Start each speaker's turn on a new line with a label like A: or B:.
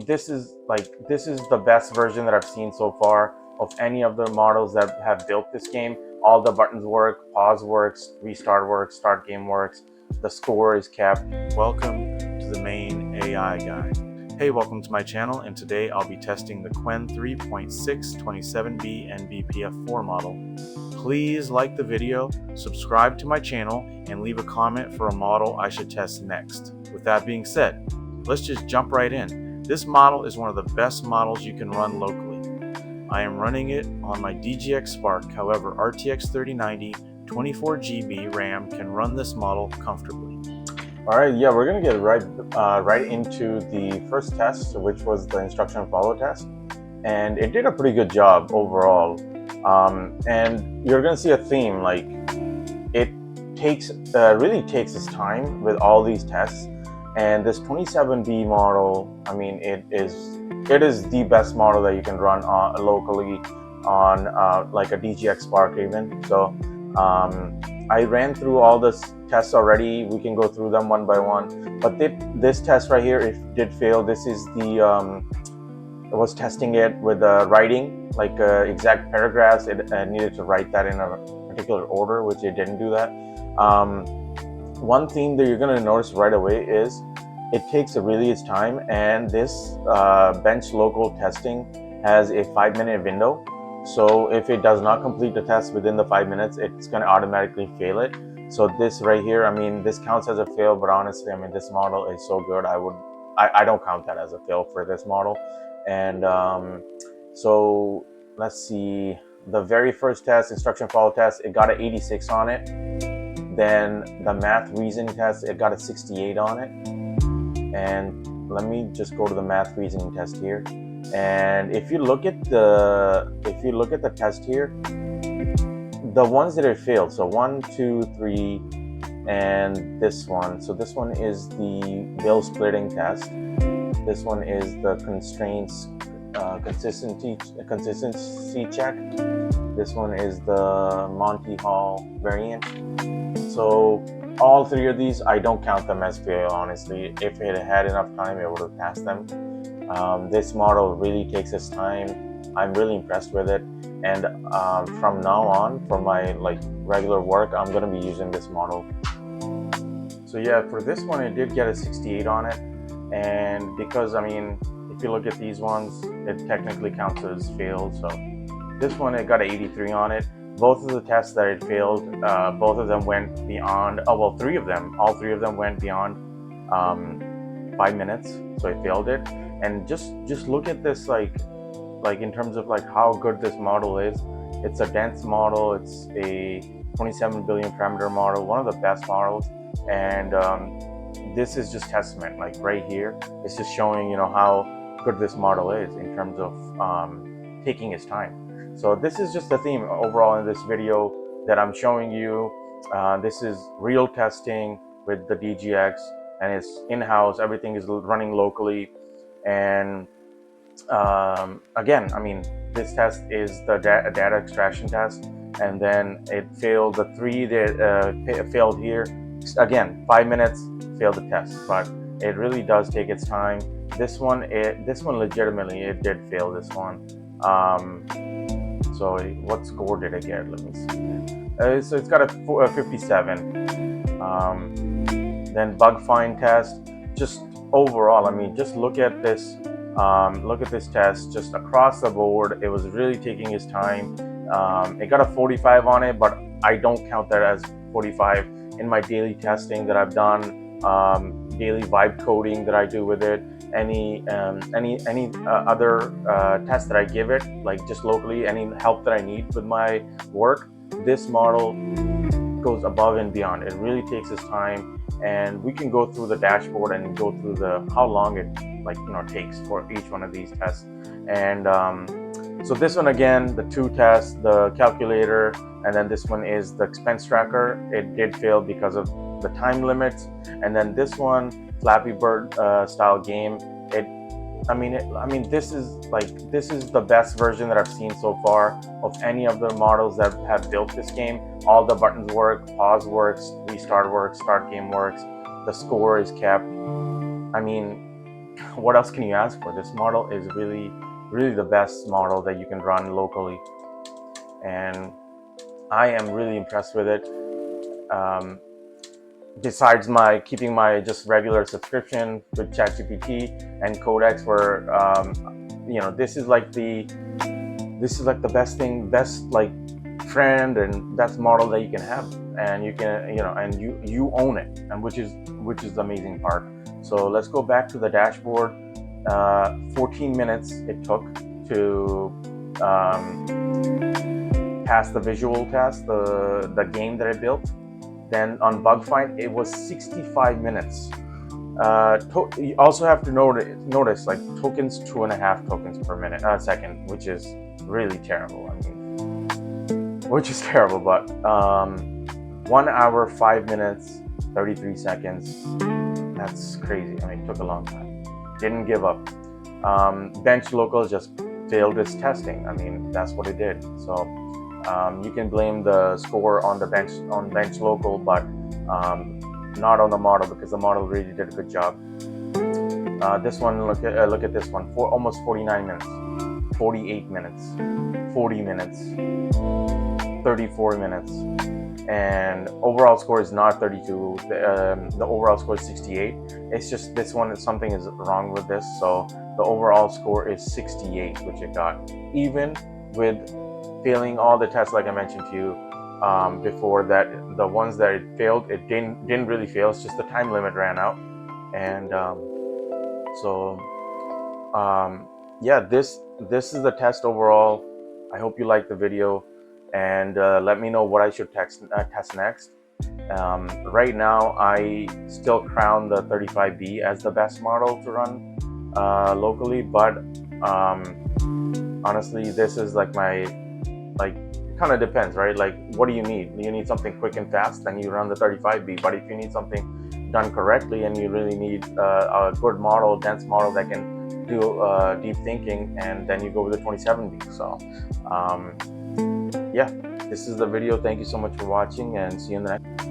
A: this is the best version that I've seen so far of any of the models that have built this game. All the buttons work, pause works, restart works, start game works. The score is kept. Welcome to the main AI guide. Hey, welcome to my channel, and today I'll be testing the Qwen 3.627B NVPF4 model. Please like the video, subscribe to my channel, and leave a comment for a model I should test next. With that being said, let's just jump right in. This model is one of the best models you can run locally. I am running it on my DGX Spark, however RTX 3090 24GB RAM can run this model comfortably. All right, yeah, we're gonna get right into the first test, which was the instruction follow test, and it did a pretty good job overall. And you're gonna see a theme, like it really takes its time with all these tests. And this 27B model, I mean, it is the best model that you can run locally on like a DGX Spark even. So I ran through all the tests already. We can go through them one by one. But this test right here, it did fail. This is the I was testing it with writing, like exact paragraphs. It needed to write that in a particular order, which it didn't do that. One thing that you're going to notice right away is it takes its time, and this bench local testing has a 5-minute window. So if it does not complete the test within the 5 minutes, it's going to automatically fail it. So this right here, I mean, this counts as a fail, but honestly, I mean, this model is so good. I don't count that as a fail for this model. And so let's see, the very first test, instruction follow test, it got an 86 on it. Then the math reasoning test, it got a 68 on it. And let me just go to the math reasoning test here. And if you look at the test here, the ones that it failed, so 1, 2, 3, and this one. So this one is the bill splitting test. This one is the constraints consistency check. This one is the Monty Hall variant. So all three of these, I don't count them as fail, honestly. If it had enough time, it would have passed them. This model really takes its time. I'm really impressed with it. And from now on, for my regular work, I'm gonna be using this model. So yeah, for this one, it did get a 68 on it. And because, I mean, if you look at these ones, it technically counts as failed. So this one, it got an 83 on it. Both of the tests that it failed, both of them went beyond, all three of them went beyond 5 minutes, so it failed it. And just look at this, like in terms of how good this model is. It's a dense model. It's a 27 billion parameter model, one of the best models. And this is just testament, right here, it's just showing, how good this model is in terms of taking its time. So this is just the theme overall in this video that I'm showing you. This is real testing with the DGX, and it's in-house. Everything is running locally. And again, I mean, this test is the data extraction test, and then it failed. The three that failed here, again, 5 minutes, failed the test, but it really does take its time. This one legitimately, it did fail this one. So what score did it get? Let me see. So it's got a 57. Then bug find test. Just overall, I mean, just look at this. Look at this test. Just across the board, it was really taking its time. It got a 45 on it, but I don't count that as 45 in my daily testing that I've done. Daily vibe coding that I do with it. Any other test that I give it, just locally, any help that I need with my work, this model goes above and beyond. It really takes its time, and we can go through the dashboard and go through how long it takes for each one of these tests. And so this one, again, the 2 tests, the calculator, and then this one is the expense tracker. It did fail because of the time limits. And then this one, Flappy Bird style game. I mean, this is the best version that I've seen so far of any of the models that have built this game. All the buttons work, pause works, restart works, start game works. The score is kept. I mean, what else can you ask for? This model is really the best model that you can run locally, and I am really impressed with it. Besides my keeping my just regular subscription with ChatGPT and Codex, for this is like the best like friend and best model that you can have, and you can and you own it, and which is the amazing part. So let's go back to the dashboard. 14 minutes it took to pass the visual test, the game that I built. Then on bug find it was 65 minutes. You also have to notice like tokens, 2.5 tokens per minute second, which is really terrible. I mean, which is terrible. But 1 hour 5 minutes 33 seconds. That's crazy. I mean, it took a long time. Didn't give up. Bench local just failed its testing. I mean, that's what it did. So you can blame the score on the bench local, but not on the model, because the model really did a good job. This one, look at this one, for almost 49 minutes, 48 minutes, 40 minutes, 34 minutes, and overall score is not 32. The overall score is 68. It's just this one, something is wrong with this, so the overall score is 68, which it got, even with failing all the tests, like I mentioned to you before, that the ones that it failed, it didn't really fail. It's just the time limit ran out. And yeah, this is the test overall. I hope you liked the video, and let me know what I should test next. Right now, I still crown the 35B as the best model to run locally, but honestly, this is like my, it kind of depends, right? Like, what do you need? You need something quick and fast, then you run the 35B. But if you need something done correctly and you really need a good model, dense model that can do deep thinking, and then you go with the 27B. So yeah, this is the video. Thank you so much for watching, and see you in the next.